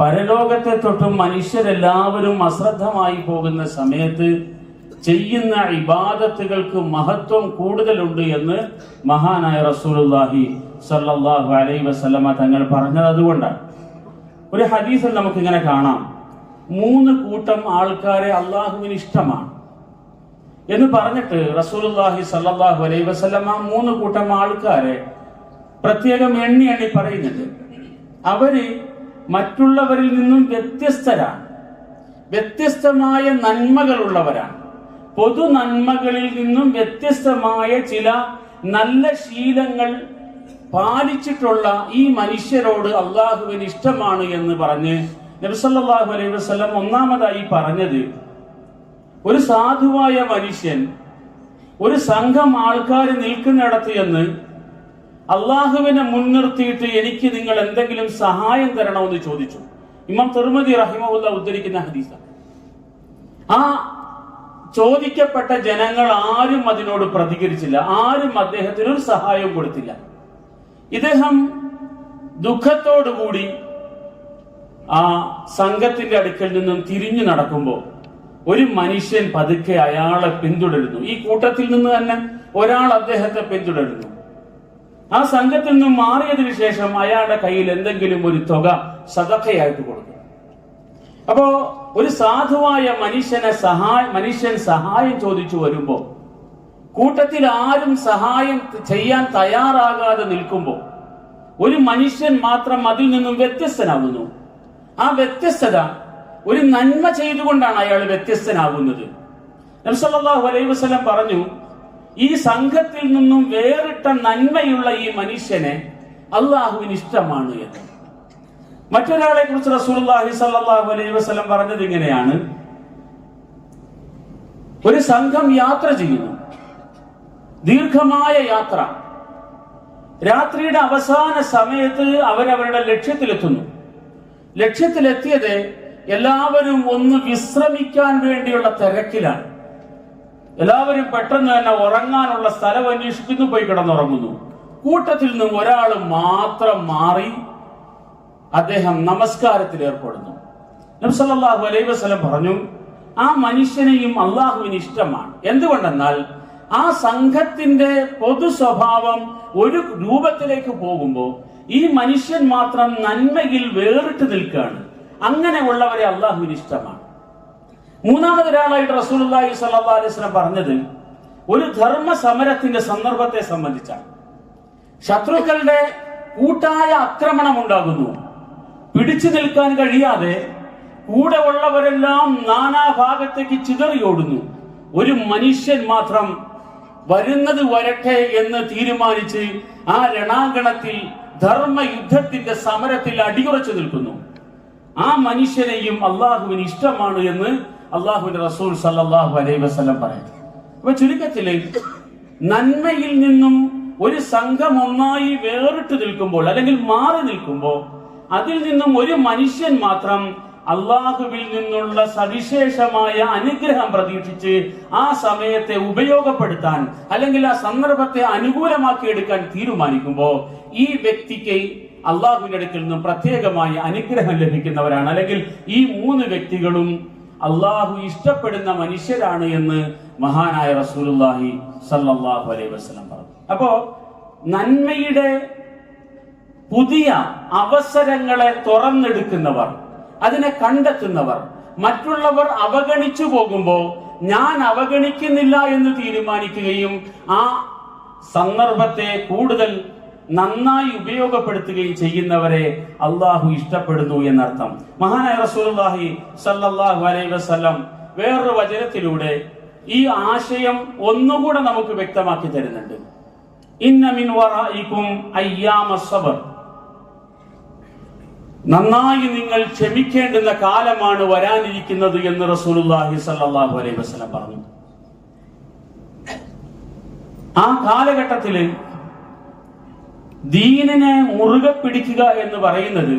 പരലോകത്തെ തൊട്ടും മനുഷ്യരെല്ലാവരും അശ്രദ്ധമായി പോകുന്ന സമയത്ത് ചെയ്യുന്ന ഇബാദത്തുകൾക്ക് മഹത്വം കൂടുതലുണ്ട് എന്ന് മഹാനായ റസൂലുള്ളാഹി സ്വല്ലല്ലാഹു അലൈഹി വസല്ലമ തങ്ങൾ പറഞ്ഞത് അതുകൊണ്ടാണ്. ഒരു ഹദീസിൽ നമുക്കിങ്ങനെ കാണാം, 3 കൂട്ടം ആൾക്കാരെ അള്ളാഹുവിന് ഇഷ്ടമാണ് എന്ന് പറഞ്ഞിട്ട് റസൂലുള്ളാഹി സ്വല്ലല്ലാഹു അലൈഹി വസല്ലമ 3 കൂട്ടം ആൾക്കാരെ പ്രത്യേകം എണ്ണി പറയുന്നുണ്ട്. അവര് മറ്റുള്ളവരിൽ നിന്നും വ്യത്യസ്തരാണ്, വ്യത്യസ്തമായ നന്മകളുള്ളവരാണ്. പൊതു നന്മകളിൽ നിന്നും വ്യത്യസ്തമായ ചില നല്ല ശീലങ്ങൾ പാലിച്ചിട്ടുള്ള ഈ മനുഷ്യരോട് അള്ളാഹുവിന് ഇഷ്ടമാണ് എന്ന് പറഞ്ഞ് നബി സല്ലല്ലാഹു അലൈഹി വസല്ലം ഒന്നാമതായി പറഞ്ഞത്, ഒരു സാധുവായ മനുഷ്യൻ ഒരു സംഘം ആൾക്കാർ നിൽക്കുന്നിടത്ത് എന്ന് അള്ളാഹുവിനെ മുൻനിർത്തിയിട്ട് എനിക്ക് നിങ്ങൾ എന്തെങ്കിലും സഹായം തരണമെന്ന് ചോദിച്ചു. ഇമാം തിർമിദി റഹിമഹുല്ലാ ഉദ്ധരിക്കുന്ന ഹദീസാണ്. ആ ചോദിക്കപ്പെട്ട ജനങ്ങൾ ആരും അതിനോട് പ്രതികരിച്ചില്ല, ആരും അദ്ദേഹത്തിന് ഒരു സഹായവും കൊടുത്തില്ല. ഇദ്ദേഹം ദുഃഖത്തോടുകൂടി ആ സംഘത്തിന്റെ അടുക്കൽ നിന്നും തിരിഞ്ഞു നടക്കുമ്പോൾ ഒരു മനുഷ്യൻ പതുക്കെ അയാളെ പിന്തുടരുന്നു. ഈ കൂട്ടത്തിൽ നിന്ന് തന്നെ ഒരാൾ അദ്ദേഹത്തെ പിന്തുടരുന്നു. ആ സംഘത്തിൽ നിന്നും മാറിയതിനു ശേഷം അയാളുടെ കയ്യിൽ എന്തെങ്കിലും ഒരു തുക സദഖയായിട്ട് കൊടുക്കും. അപ്പോ ഒരു സാധുവായ മനുഷ്യൻ സഹായം ചോദിച്ചു വരുമ്പോ കൂട്ടത്തിൽ ആരും സഹായം ചെയ്യാൻ തയ്യാറാകാതെ നിൽക്കുമ്പോൾ ഒരു മനുഷ്യൻ മാത്രം അതിൽ നിന്നും വ്യത്യസ്തനാകുന്നു. ആ വ്യത്യസ്തത ഒരു നന്മ ചെയ്തുകൊണ്ടാണ് അയാൾ വ്യത്യസ്തനാകുന്നത്. നബി സല്ലല്ലാഹു അലൈഹി വസല്ലം പറഞ്ഞു, ഈ സംഘത്തിൽ നിന്നും വേറിട്ട നന്മയുള്ള ഈ മനുഷ്യനെ അള്ളാഹുവിന് ഇഷ്ടമാണ് എന്ന്. മറ്റൊരാളെ കുറിച്ച് റസൂലുള്ളാഹി സ്വല്ലല്ലാഹു അലൈഹി വസല്ലം പറഞ്ഞത് ഇങ്ങനെയാണ്, ഒരു സംഘം യാത്ര ചെയ്യുന്നു, ദീർഘമായ യാത്ര. രാത്രിയുടെ അവസാന സമയത്ത് അവരവരുടെ ലക്ഷ്യത്തിലെത്തുന്നു. ലക്ഷ്യത്തിലെത്തിയത് എല്ലാവരും ഒന്ന് വിശ്രമിക്കാൻ വേണ്ടിയുള്ള തിരക്കിലാണ്. എല്ലാവരും പെട്ടെന്ന് തന്നെ ഉറങ്ങാനുള്ള സ്ഥലം അന്വേഷിക്കുന്നു, പോയി കിടന്നുറങ്ങുന്നു. കൂട്ടത്തിൽ നിന്നും ഒരാൾ മാത്രം മാറി അദ്ദേഹം നമസ്കാരത്തിൽ ഏർപ്പെടുന്നു. നബി സല്ലല്ലാഹു അലൈഹി വസല്ലം പറഞ്ഞു, ആ മനുഷ്യനെയും അള്ളാഹുവിന് ഇഷ്ടമാണ്. എന്തുകൊണ്ടെന്നാൽ ആ സംഘത്തിന്റെ പൊതു സ്വഭാവം ഒരു രൂപത്തിലേക്ക് പോകുമ്പോൾ ഈ മനുഷ്യൻ മാത്രം നന്മയിൽ വേറിട്ട് നിൽക്കുകയാണ്. അങ്ങനെയുള്ളവരെ അള്ളാഹുവിന് ഇഷ്ടമാണ്. മൂന്നാമതൊരാളായിട്ട് റസൂലുള്ളാഹി സ്വല്ലല്ലാഹു അലൈഹി വസല്ലം പറഞ്ഞത് ഒരു ധർമ്മ സമരത്തിന്റെ സന്ദർഭത്തെ സംബന്ധിച്ചാണ്. ശത്രുക്കളുടെ കൂട്ടായ ആക്രമണം ഉണ്ടാകുന്നു. പിടിച്ചു നിൽക്കാൻ കഴിയാതെ കൂടെ ഉള്ളവരെല്ലാം നാനാഭാഗത്തേക്ക് ചിതറിയോടുന്നു. ഒരു മനുഷ്യൻ മാത്രം വരുന്നത് വരട്ടെ എന്ന് തീരുമാനിച്ച് ആ രണാങ്കണത്തിൽ ധർമ്മയുദ്ധത്തിന്റെ സമരത്തിൽ അടിയുറച്ചു നിൽക്കുന്നു. ആ മനുഷ്യനെയും അള്ളാഹുവിന് ഇഷ്ടമാണ് എന്ന് അള്ളാഹുവിന്റെ റസൂൽ സല്ലല്ലാഹു അലൈഹി വസല്ലം പറയുന്നു. അപ്പൊ ചുരുക്കത്തില് നന്മയിൽ നിന്നും ഒരു സംഘം ഒന്നായി വേറിട്ട് നിൽക്കുമ്പോൾ അല്ലെങ്കിൽ മാറി നിൽക്കുമ്പോൾ അതിൽ നിന്നും ഒരു മനുഷ്യൻ മാത്രം അള്ളാഹുവിൽ നിന്നുള്ള സവിശേഷമായ അനുഗ്രഹം പ്രതീക്ഷിച്ച് ആ സമയത്തെ ഉപയോഗപ്പെടുത്താൻ അല്ലെങ്കിൽ ആ സന്ദർഭത്തെ അനുകൂലമാക്കി എടുക്കാൻ തീരുമാനിക്കുമ്പോൾ ഈ വ്യക്തിക്ക് അള്ളാഹുവിന്റെ അടുക്കൽ നിന്നും പ്രത്യേകമായ അനുഗ്രഹം ലഭിക്കുന്നവരാണ്. അല്ലെങ്കിൽ ഈ 3 വ്യക്തികളും അള്ളാഹു ഇഷ്ടപ്പെടുന്ന മനുഷ്യരാണ് എന്ന് മഹാനായ റസൂലുള്ളാഹി സ്വല്ലല്ലാഹു അലൈഹി വസല്ലം പറഞ്ഞു. അപ്പോ നന്മയുടെ പുതിയ അവസരങ്ങളെ തുറന്നെടുക്കുന്നവർ, അതിനെ കണ്ടെത്തുന്നവർ, മറ്റുള്ളവർ അവഗണിച്ചു പോകുമ്പോൾ ഞാൻ അവഗണിക്കുന്നില്ല എന്ന് തീരുമാനിക്കുകയും ആ സന്ദർഭത്തെ കൂടുതൽ നന്നായി ഉപയോഗപ്പെടുത്തുകയും ചെയ്യുന്നവരെ അള്ളാഹു ഇഷ്ടപ്പെടുന്നു എന്നർത്ഥം. മഹാനായ റസൂലുള്ളാഹി സ്വല്ലല്ലാഹു അലൈഹി വസല്ലം വേറൊരു വചനത്തിലൂടെ ഈ ആശയം ഒന്നുകൂടെ നമുക്ക് വ്യക്തമാക്കി തരുന്നുണ്ട്. ഇന്ന മിൻ വറായികും അയ്യാമസ് സബർ, നന്നായി നിങ്ങൾ ക്ഷമിക്കേണ്ടുന്ന കാലമാണ് വരാനിരിക്കുന്നത് എന്ന് റസൂലുള്ളാഹി സ്വല്ലല്ലാഹു അലൈഹി വസല്ലം പറഞ്ഞു. ആ കാലഘട്ടത്തില് ദീനിനെ മുറുകെ പിടിക്കുക എന്ന് പറയുന്നത്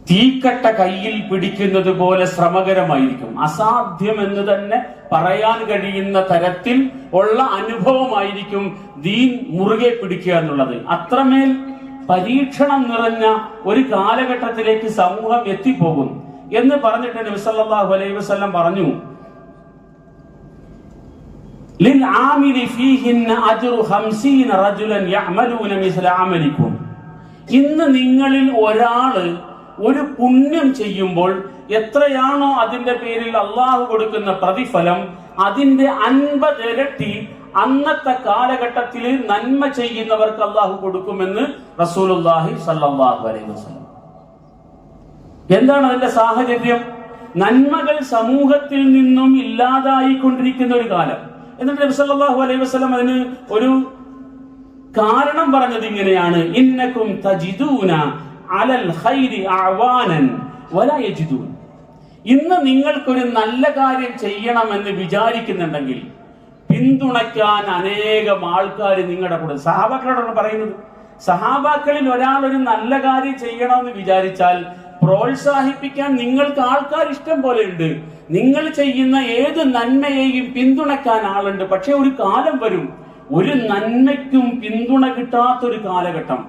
തീക്കട്ട കയ്യിൽ പിടിക്കുന്നത് പോലെ ശ്രമകരമായിരിക്കും. അസാധ്യം എന്ന് തന്നെ പറയാൻ കഴിയുന്ന തരത്തിൽ ഉള്ള അനുഭവമായിരിക്കും ദീൻ മുറുകെ പിടിക്കുക എന്നുള്ളത്. അത്രമേൽ പരീക്ഷണം നിറഞ്ഞ ഒരു കാലഘട്ടത്തിലേക്ക് സമൂഹം എത്തിപ്പോകും എന്ന് പറഞ്ഞിട്ട് നബി സല്ലല്ലാഹു അലൈഹി വസല്ലം പറഞ്ഞു, ലിൽ ആമിലി ഫീഹിന്ന അജ്റു 50 റജുലൻ യഅമലൂന മിസ്ല അമലിക്കും. ഇന്ന് നിങ്ങളിൽ ഒരാള് ഒരു പുണ്യം ചെയ്യുമ്പോൾ എത്രയാണോ അതിന്റെ പേരിൽ അള്ളാഹു കൊടുക്കുന്ന പ്രതിഫലം, അതിന്റെ 50 ഇരട്ടി അന്നത്തെ കാലഘട്ടത്തിൽ നന്മ ചെയ്യുന്നവർക്ക് അള്ളാഹു കൊടുക്കുമെന്ന് റസൂലുള്ളാഹി സ്വല്ലല്ലാഹു അലൈഹി വസല്ലം. എന്താണ് അതിന്റെ സാഹചര്യം? നന്മകൾ സമൂഹത്തിൽ നിന്നും ഇല്ലാതായിക്കൊണ്ടിരിക്കുന്ന ഒരു കാലം. എന്നിട്ട് നബി സല്ലല്ലാഹു അലൈഹി വസല്ലം അതിന് ഒരു കാരണം പറഞ്ഞത് ഇങ്ങനെയാണ്, ഇന്നകും തജിദൂന അലൽ ഖൈരി അഅവാനൻ വലാ യജിദൂൻ. ഇന്ന് നിങ്ങൾക്കൊരു നല്ല കാര്യം ചെയ്യണമെന്ന് വിചാരിക്കുന്നുണ്ടെങ്കിൽ പിന്തുണയ്ക്കാൻ അനേകം ആൾക്കാർ നിങ്ങളുടെ കൂടെ. സഹാബാക്കളോടാണ് പറയുന്നത്. സഹാബാക്കളിൽ ഒരാൾ ഒരു നല്ല കാര്യം ചെയ്യണമെന്ന് വിചാരിച്ചാൽ പ്രോത്സാഹിപ്പിക്കാൻ നിങ്ങൾക്ക് ആൾക്കാർ ഇഷ്ടം പോലെ ഉണ്ട്. നിങ്ങൾ ചെയ്യുന്ന ഏത് നന്മയെയും പിന്തുണയ്ക്കാൻ ആളുണ്ട്. പക്ഷെ ഒരു കാലം വരും, ഒരു നന്മയ്ക്കും പിന്തുണ കിട്ടാത്തൊരു കാലഘട്ടം.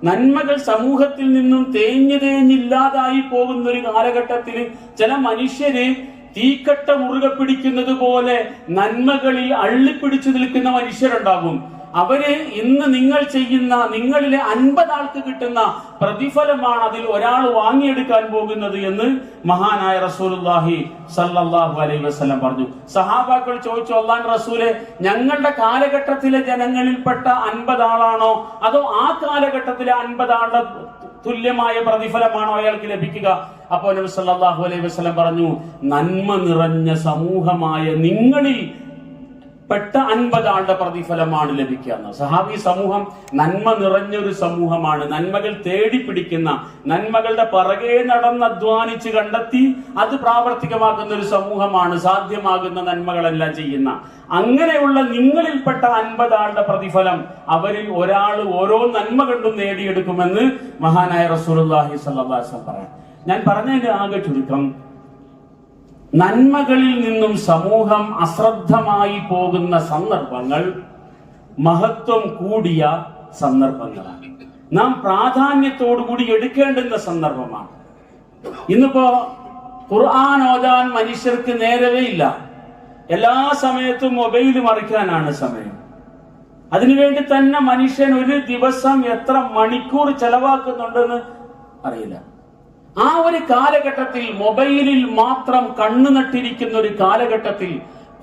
നന്മകൾ സമൂഹത്തിൽ നിന്നും തേഞ്ഞില്ലാതായി പോകുന്ന ഒരു കാലഘട്ടത്തിൽ ചില മനുഷ്യര് തീക്കട്ട മുറുകെ പിടിക്കുന്നത് പോലെ നന്മകളിൽ അള്ളിപ്പിടിച്ചു നിൽക്കുന്ന മനുഷ്യരുണ്ടാകും. അവര് ഇന്ന് നിങ്ങൾ ചെയ്യുന്ന, നിങ്ങളിലെ 50 ആൾക്ക് കിട്ടുന്ന പ്രതിഫലമാണ് അതിൽ ഒരാൾ വാങ്ങിയെടുക്കാൻ പോകുന്നത് എന്ന് മഹാനായ റസൂലുള്ളാഹി സ്വല്ലല്ലാഹു അലൈഹി വസല്ലം പറഞ്ഞു. സഹാബാക്കൾ ചോദിച്ചു, അല്ലാഹുവിന്റെ റസൂലെ, ഞങ്ങളുടെ കാലഘട്ടത്തിലെ ജനങ്ങളിൽപ്പെട്ട 50 ആളാണോ അതോ ആ കാലഘട്ടത്തിലെ 50 ആളുടെ തുല്യമായ പ്രതിഫലമാണോ അയാൾക്ക് ലഭിക്കുക? അപ്പോൾ നബി സല്ലല്ലാഹു അലൈഹി വസല്ലം പറഞ്ഞു, നന്മ നിറഞ്ഞ സമൂഹമായ നിങ്ങളിൽ പെട്ട 50 ആളുടെ പ്രതിഫലമാണ് ലഭിക്കുക. സഹാബി സമൂഹം നന്മ നിറഞ്ഞൊരു സമൂഹമാണ്. നന്മകൾ തേടി പിടിക്കുന്ന, നന്മകളുടെ പിറകെ നടന്ന് അധ്വാനിച്ച് കണ്ടെത്തി അത് പ്രാവർത്തികമാക്കുന്ന ഒരു സമൂഹമാണ്. സാധ്യമാകുന്ന നന്മകളെല്ലാം ചെയ്യുന്ന അങ്ങനെയുള്ള നിങ്ങളിൽപ്പെട്ട 50 ആളുടെ പ്രതിഫലം അവരിൽ ഒരാൾ ഓരോ നന്മ കണ്ടും നേടിയെടുക്കുമെന്ന് മഹാനായ റസൂലുള്ളാഹി സ്വല്ലല്ലാഹു അലൈഹി വസല്ലം പറയാം. ഞാൻ പറഞ്ഞതിന്റെ ആകെ ചുരുക്കം, നന്മകളിൽ നിന്നും സമൂഹം അശ്രദ്ധമായി പോകുന്ന സന്ദർഭങ്ങൾ മഹത്വം കൂടിയ സന്ദർഭങ്ങളാണ്. നാം പ്രാധാന്യത്തോടുകൂടി എടുക്കേണ്ടുന്ന സന്ദർഭമാണ്. ഇന്നിപ്പോ ഖുർആൻ ഓതാൻ മനുഷ്യർക്ക് നേരവേ ഇല്ല. എല്ലാ സമയത്തും മൊബൈൽ മറിക്കാനാണ് സമയം. അതിനുവേണ്ടി തന്നെ മനുഷ്യൻ ഒരു ദിവസം എത്ര മണിക്കൂർ ചെലവാക്കുന്നുണ്ടെന്ന് അറിയില്ല. ആ ഒരു കാലഘട്ടത്തിൽ, മൊബൈലിൽ മാത്രം കണ്ണു നട്ടിരിക്കുന്ന ഒരു കാലഘട്ടത്തിൽ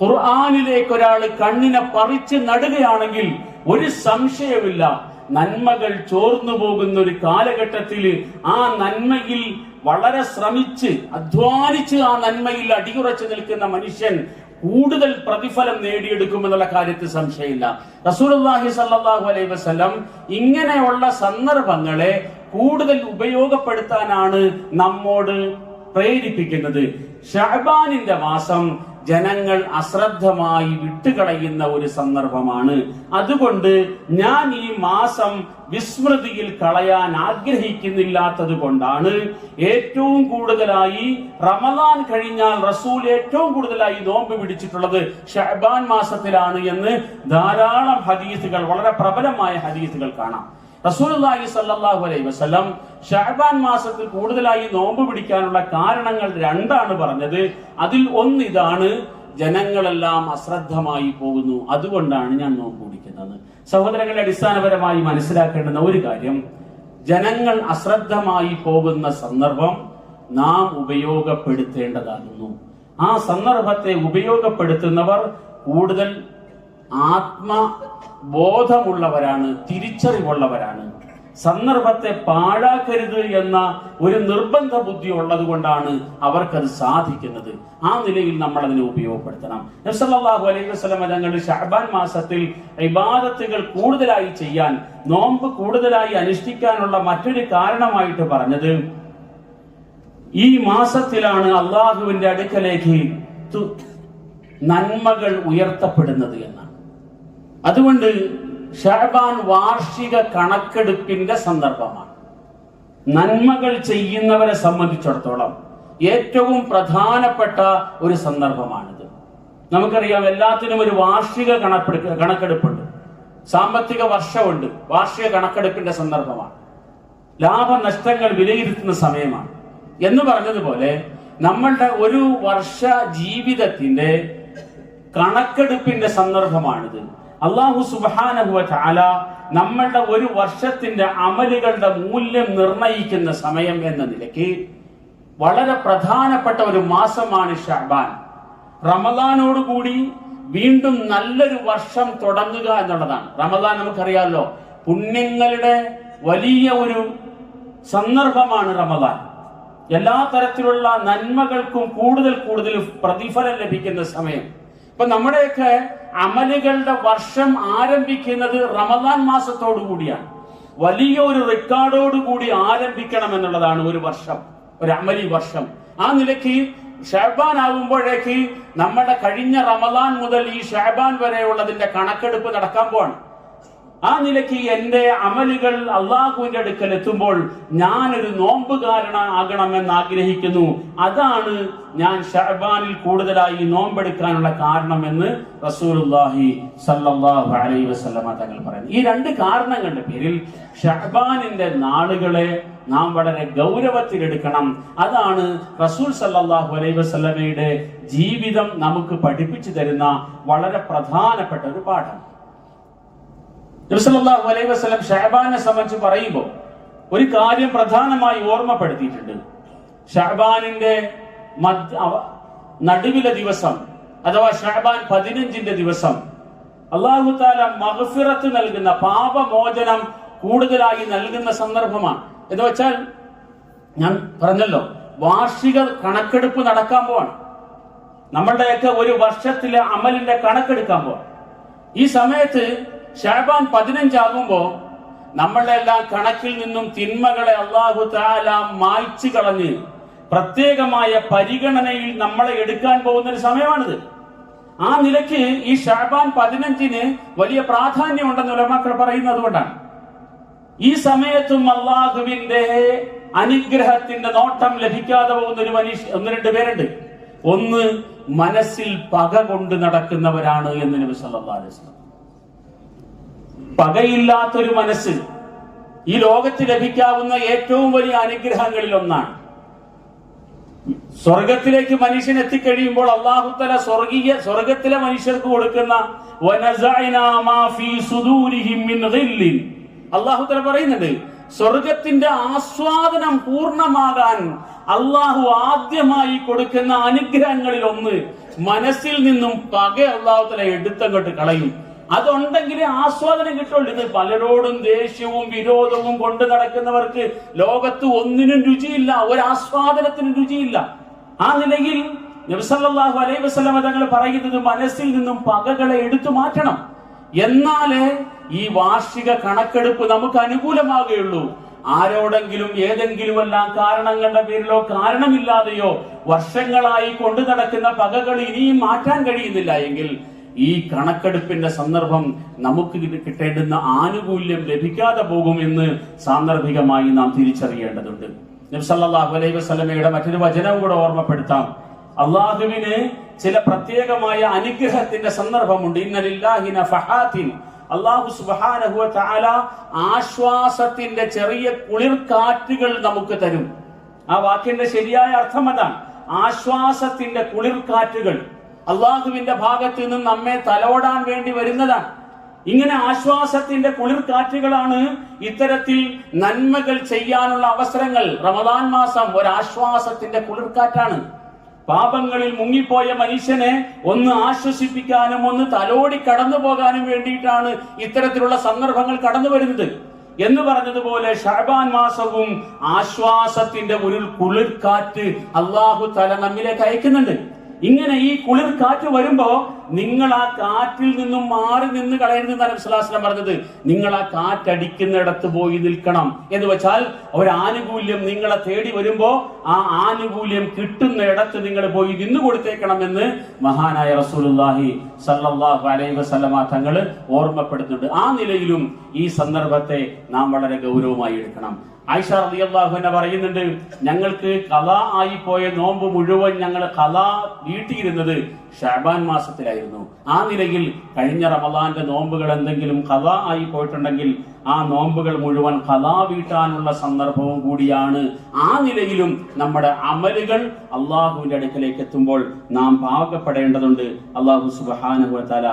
ഖുർആനിലേക്ക് ഒരാൾ കണ്ണിനെ പറിച്ച് നടുകയാണെങ്കിൽ ഒരു സംശയമില്ല, നന്മകൾ ചോർന്നു പോകുന്ന ഒരു കാലഘട്ടത്തിൽ ആ നന്മയിൽ വളരെ ശ്രമിച്ച് അധ്വാനിച്ച് ആ നന്മയിൽ അടിയുറച്ചു നിൽക്കുന്ന മനുഷ്യൻ കൂടുതൽ പ്രതിഫലം നേടിയെടുക്കുമെന്നുള്ള കാര്യത്തിൽ സംശയമില്ല. റസൂലുള്ളാഹി സ്വല്ലല്ലാഹു അലൈഹി വസല്ലം ഇങ്ങനെയുള്ള സന്ദർഭങ്ങളെ കൂടുതൽ ഉപയോഗപ്പെടുത്താനാണ് നമ്മോട് പ്രേരിപ്പിക്കുന്നത്. ശഅബാനിന്റെ മാസം ജനങ്ങൾ അശ്രദ്ധമായി വിട്ടുകളയുന്ന ഒരു സന്ദർഭമാണ്. അതുകൊണ്ട് ഞാൻ ഈ മാസം വിസ്മൃതിയിൽ കളയാൻ ആഗ്രഹിക്കുന്നില്ലാത്തത് കൊണ്ടാണ് ഏറ്റവും കൂടുതലായി റമദാൻ കഴിഞ്ഞാൽ റസൂൽ ഏറ്റവും കൂടുതലായി നോമ്പ് പിടിച്ചിട്ടുള്ളത് ശഅബാൻ മാസത്തിലാണ് എന്ന് ധാരാളം ഹദീസുകൾ, വളരെ പ്രബലമായ ഹദീസുകൾ കാണാം. റസൂലുള്ളാഹി സ്വല്ലല്ലാഹു അലൈഹി വസല്ലം ശഅബാൻ മാസത്തിൽ കൂടുതലായി നോമ്പ് പിടിക്കാനുള്ള കാരണങ്ങൾ 2 പറഞ്ഞത്. അതിൽ ഒന്ന് ഇതാണ്, ജനങ്ങളെല്ലാം അശ്രദ്ധമായി പോകുന്നു, അതുകൊണ്ടാണ് ഞാൻ നോമ്പ് പിടിക്കുന്നത്. സഹോദരങ്ങളെ, അടിസ്ഥാനപരമായി മനസ്സിലാക്കേണ്ടുന്ന ഒരു കാര്യം, ജനങ്ങൾ അശ്രദ്ധമായി പോകുന്ന സന്ദർഭം നാം ഉപയോഗപ്പെടുത്തേണ്ടതാകുന്നു. ആ സന്ദർഭത്തെ ഉപയോഗപ്പെടുത്തുന്നവർ കൂടുതൽ ആത്മബോധമുള്ളവരാണ്, തിരിച്ചറിവുള്ളവരാണ്. സന്ദർഭത്തെ പാഴാക്കരുത് എന്ന ഒരു നിർബന്ധ ബുദ്ധി ഉള്ളത് കൊണ്ടാണ് അവർക്കത് സാധിക്കുന്നത്. ആ നിലയിൽ നമ്മൾ അതിനെ ഉപയോഗപ്പെടുത്തണം. നബി സല്ലല്ലാഹു അലൈഹി വസല്ലം തങ്ങൾ ശഅബാൻ മാസത്തിൽ ഇബാദത്തുകൾ കൂടുതലായി ചെയ്യാൻ, നോമ്പ് കൂടുതലായി അനുഷ്ഠിക്കാനുള്ള മറ്റൊരു കാരണമായിട്ട് പറഞ്ഞത്, ഈ മാസത്തിലാണ് അള്ളാഹുവിന്റെ അടുക്കലേക്ക് നന്മകൾ ഉയർത്തപ്പെടുന്നത് എന്നാണ്. അതുകൊണ്ട് ശഅബാൻ വാർഷിക കണക്കെടുപ്പിന്റെ സന്ദർഭമാണ്. നന്മകൾ ചെയ്യുന്നവരെ സംബന്ധിച്ചിടത്തോളം ഏറ്റവും പ്രധാനപ്പെട്ട ഒരു സന്ദർഭമാണിത്. നമുക്കറിയാം, എല്ലാത്തിനും ഒരു വാർഷിക കണക്കെടുപ്പുണ്ട്, സാമ്പത്തിക വർഷമുണ്ട്, വാർഷിക കണക്കെടുപ്പിന്റെ സന്ദർഭമാണ്. ലാഭനഷ്ടങ്ങൾ വിലയിരുത്തുന്ന സമയമാണ്. എന്ന് പറഞ്ഞതുപോലെ നമ്മളുടെ ഒരു വർഷ ജീവിതത്തിന്റെ കണക്കെടുപ്പിന്റെ സന്ദർഭമാണിത്. അല്ലാഹു സുബ്ഹാനഹു വ തആല നമ്മളുടെ ഒരു വർഷത്തിന്റെ അമലുകളുടെ മൂല്യം നിർണയിക്കുന്ന സമയം എന്ന നിലയ്ക്ക് വളരെ പ്രധാനപ്പെട്ട ഒരു മാസമാണ് ശഅബാൻ. റമദാനോടുകൂടി വീണ്ടും നല്ലൊരു വർഷം തുടങ്ങുക എന്നുള്ളതാണ്. റമദാൻ നമുക്കറിയാമല്ലോ, പുണ്യങ്ങളുടെ വലിയ ഒരു സന്ദർഭമാണ് റമദാൻ. എല്ലാ തരത്തിലുള്ള നന്മകൾക്കും കൂടുതൽ കൂടുതൽ പ്രതിഫലം ലഭിക്കുന്ന സമയം. ഇപ്പൊ നമ്മുടെയൊക്കെ അമലുകളുടെ വർഷം ആരംഭിക്കുന്നത് റമദാൻ മാസത്തോടു കൂടിയാണ്. വലിയ ഒരു റെക്കോർഡോട് കൂടി ആരംഭിക്കണം എന്നുള്ളതാണ് ഒരു വർഷം, ഒരു അമലി വർഷം. ആ നിലയ്ക്ക് ഷഅബാൻ ആകുമ്പോഴേക്ക് നമ്മുടെ കഴിഞ്ഞ റമദാൻ മുതൽ ഈ ഷഅബാൻ വരെയുള്ളതിന്റെ കണക്കെടുപ്പ് നടക്കാൻ പോവാണ്. ആ നിലയ്ക്ക് എന്റെ അമലുകൾ അള്ളാഹുവിന്റെ അടുക്കൽ എത്തുമ്പോൾ ഞാനൊരു നോമ്പുകാരനാകണമെന്ന് ആഗ്രഹിക്കുന്നു. അതാണ് ഞാൻ ഷഅബാനിൽ കൂടുതലായി നോമ്പെടുക്കാനുള്ള കാരണമെന്ന് റസൂലുള്ളാഹി സ്വല്ലല്ലാഹു അലൈഹി വസല്ലമ തങ്ങൾ പറയുന്നു. ഈ രണ്ട് കാരണങ്ങളുടെ പേരിൽ ഷഅബാനിന്റെ നാളുകളെ നാം വളരെ ഗൗരവത്തിലെടുക്കണം. അതാണ് റസൂൽ സല്ലല്ലാഹു അലൈഹി വസല്ലമയുടെ ജീവിതം നമുക്ക് പഠിപ്പിച്ചു തരുന്ന വളരെ പ്രധാനപ്പെട്ട ഒരു പാഠം. നബി സല്ലല്ലാഹു അലൈഹി വസല്ലം ഷഅബാനെ സംബന്ധിച്ച് പറയുമ്പോൾ ഒരു കാര്യം പ്രധാനമായി ഓർമ്മപ്പെടുത്തിയിട്ടുണ്ട്. ഷഅബാനിന്റെ നടുവിലെ ദിവസം അഥവാ ഷഅബാൻ 15-ന്റെ ദിവസം അല്ലാഹു തആല മഗ്ഫിറത്ത് നൽകുന്ന, പാപമോചനം കൂടുതലായി നൽകുന്ന സന്ദർഭമാണ്. എന്ന് വെച്ചാൽ ഞാൻ പറഞ്ഞല്ലോ, വാർഷിക കണക്കെടുപ്പ് നടക്കാൻ പോവാണ്. നമ്മളുടെയൊക്കെ ഒരു വർഷത്തിലെ അമലിന്റെ കണക്കെടുക്കാൻ പോവാണ്. ഈ സമയത്ത് ഷഅബാൻ 15 ആകുമ്പോ നമ്മളുടെ എല്ലാം കണക്കിൽ നിന്നും തിന്മകളെ അല്ലാഹു തആല മായ്ച്ചു കളഞ്ഞ് പ്രത്യേകമായ പരിഗണനയിൽ നമ്മളെ എടുക്കാൻ പോകുന്ന ഒരു സമയമാണിത്. ആ നിലയ്ക്ക് ഈ ഷഅബാൻ 15-ന് വലിയ പ്രാധാന്യമുണ്ടെന്ന് ഉലമാക്കൾ പറയുന്നത് കൊണ്ടാണ്. ഈ സമയത്തും അള്ളാഹുവിന്റെ അനുഗ്രഹത്തിന്റെ നോട്ടം ലഭിക്കാതെ പോകുന്ന ഒരു ഒന്ന് രണ്ട് പേരുണ്ട്. ഒന്ന്, മനസ്സിൽ പക കൊണ്ട് നടക്കുന്നവരാണ് എന്ന് നബി സല്ലല്ലാഹു അലൈഹി വസല്ലം. പകയില്ലാത്തൊരു മനസ്സ് ഈ ലോകത്ത് ലഭിക്കാവുന്ന ഏറ്റവും വലിയ അനുഗ്രഹങ്ങളിൽ ഒന്നാണ്. സ്വർഗത്തിലേക്ക് മനുഷ്യൻ എത്തിക്കഴിയുമ്പോൾ അല്ലാഹു തആല സ്വർഗത്തിലെ മനുഷ്യർക്ക് കൊടുക്കുന്ന വനസഅനാ മാ ഫീ സുദൂരിഹിം മിൻ ഗില്ലിൻ, അല്ലാഹു തആല പറയുന്നുണ്ട്, സ്വർഗത്തിന്റെ ആസ്വാദനം പൂർണ്ണമാകാൻ അല്ലാഹു ആദ്യമായി കൊടുക്കുന്ന അനുഗ്രഹങ്ങളിൽ ഒന്ന് മനസ്സിൽ നിന്നും പക അല്ലാഹു തആല എടുത്തങ്ങോട്ട് കളയും. അതുണ്ടെങ്കിലേ ആസ്വാദനം കിട്ടുള്ളൂ. ഇത് പലരോടും ദേഷ്യവും വിരോധവും കൊണ്ട് നടക്കുന്നവർക്ക് ലോകത്ത് ഒന്നിനും രുചിയില്ല, ഒരാസ്വാദനത്തിനും രുചിയില്ല. ആ നിലയിൽ നബി സല്ലല്ലാഹു അലൈഹി വസല്ലം തങ്ങൾ പറയുന്നത് മനസ്സിൽ നിന്നും പകകളെ എടുത്തു മാറ്റണം. എന്നാലേ ഈ വാർഷിക കണക്കെടുപ്പ് നമുക്ക് അനുകൂലമാകുകയുള്ളൂ. ആരോടെങ്കിലും ഏതെങ്കിലും എല്ലാം കാരണങ്ങളുടെ പേരിലോ കാരണമില്ലാതെയോ വർഷങ്ങളായി കൊണ്ടു നടക്കുന്ന പകകൾ ഇനിയും മാറ്റാൻ കഴിയുന്നില്ല എങ്കിൽ ഈ കണക്കെടുപ്പിന്റെ സന്ദർഭം നമുക്ക് കിട്ടേണ്ടുന്ന ആനുകൂല്യം ലഭിക്കാതെ പോകുമെന്ന് സാന്ദർഭികമായി നാം തിരിച്ചറിയേണ്ടതുണ്ട്. നബി സല്ലല്ലാഹു അലൈഹി വസല്ലമയുടെ മറ്റൊരു വചനം കൂടെ ഓർമ്മപ്പെടുത്താം. അള്ളാഹുവിന് ചില പ്രത്യേകമായ അനുഗ്രഹത്തിന്റെ സന്ദർഭമുണ്ട്. ഇന്നലില്ലാഹി നഫഹാത്തിൻ, അല്ലാഹു സുബ്ഹാനഹു വ തആല ആശ്വാസത്തിന്റെ ചെറിയ കുളിർക്കാറ്റുകൾ നമുക്ക് തരും. ആ വാക്കിന്റെ ശരിയായ അർത്ഥം അതാണ്, ആശ്വാസത്തിന്റെ കുളിർക്കാറ്റുകൾ അള്ളാഹുവിന്റെ ഭാഗത്ത് നിന്നും നമ്മെ തലോടാൻ വേണ്ടി വരുന്നതാണ്. ഇങ്ങനെ ആശ്വാസത്തിന്റെ കുളിർക്കാറ്റുകളാണ് ഇത്തരത്തിൽ നന്മകൾ ചെയ്യാനുള്ള അവസരങ്ങൾ. റമദാൻ മാസം ഒരു ആശ്വാസത്തിന്റെ കുളിർക്കാറ്റാണ്. പാപങ്ങളിൽ മുങ്ങിപ്പോയ മനുഷ്യനെ ഒന്ന് ആശ്വസിപ്പിക്കാനും ഒന്ന് തലോടി കടന്നു പോകാനും വേണ്ടിയിട്ടാണ് ഇത്തരത്തിലുള്ള സന്ദർഭങ്ങൾ കടന്നു വരുന്നത്. എന്ന് പറഞ്ഞതുപോലെ ഷഅബാൻ മാസവും ആശ്വാസത്തിന്റെ ഒരു കുളിർക്കാറ്റ് അല്ലാഹു തആല നമ്മിലേക്ക് അയക്കുന്നുണ്ട്. ഇങ്ങനെ ഈ കുളിർ കാറ്റ് വരുമ്പോ നിങ്ങൾ ആ കാറ്റിൽ നിന്നും മാറി നിന്ന് കളയരുതെന്നാണ് നബി സല്ലല്ലാഹു അലൈഹി വസല്ലം പറഞ്ഞത്. നിങ്ങൾ ആ കാറ്റടിക്കുന്നിടത്ത് പോയി നിൽക്കണം. എന്ന് വെച്ചാൽ ഒരു ആനുകൂല്യം നിങ്ങളെ തേടി വരുമ്പോ ആ ആനുകൂല്യം കിട്ടുന്ന ഇടത്ത് നിങ്ങൾ പോയി നിന്ന് കൊടുത്തേക്കണം എന്ന് മഹാനായ റസൂലുള്ളാഹി സ്വല്ലല്ലാഹു അലൈഹി വസല്ലമ തങ്ങൾ ഓർമ്മപ്പെടുത്തുന്നുണ്ട്. ആ നിലയിലും ഈ സന്ദർഭത്തെ നാം വളരെ ഗൗരവമായി എടുക്കണം. ആയിഷ റളിയല്ലാഹു അൻഹ പറയുന്നുണ്ട്, ഞങ്ങൾക്ക് ഖളാ ആയി പോയ നോമ്പ് മുഴുവൻ ഞങ്ങൾ ഖളാ വീട്ടിയിരുന്നത് ഷഅബാൻ മാസത്തിലായിരുന്നു. ആ നിലയിൽ കഴിഞ്ഞ റമദാന്റെ നോമ്പുകൾ എന്തെങ്കിലും ഖളാ ആയി പോയിട്ടുണ്ടെങ്കിൽ ആ നോമ്പുകൾ മുഴുവൻ ഖളാ വീട്ടാനുള്ള സന്ദർഭവും കൂടിയാണ്. ആ നിലയിലും നമ്മുടെ അമലുകൾ അള്ളാഹുവിന്റെ അടുക്കലേക്ക് എത്തുമ്പോൾ നാം പാകപ്പെടേണ്ടതുണ്ട്. അള്ളാഹു സുബ്ഹാനഹു വ തആല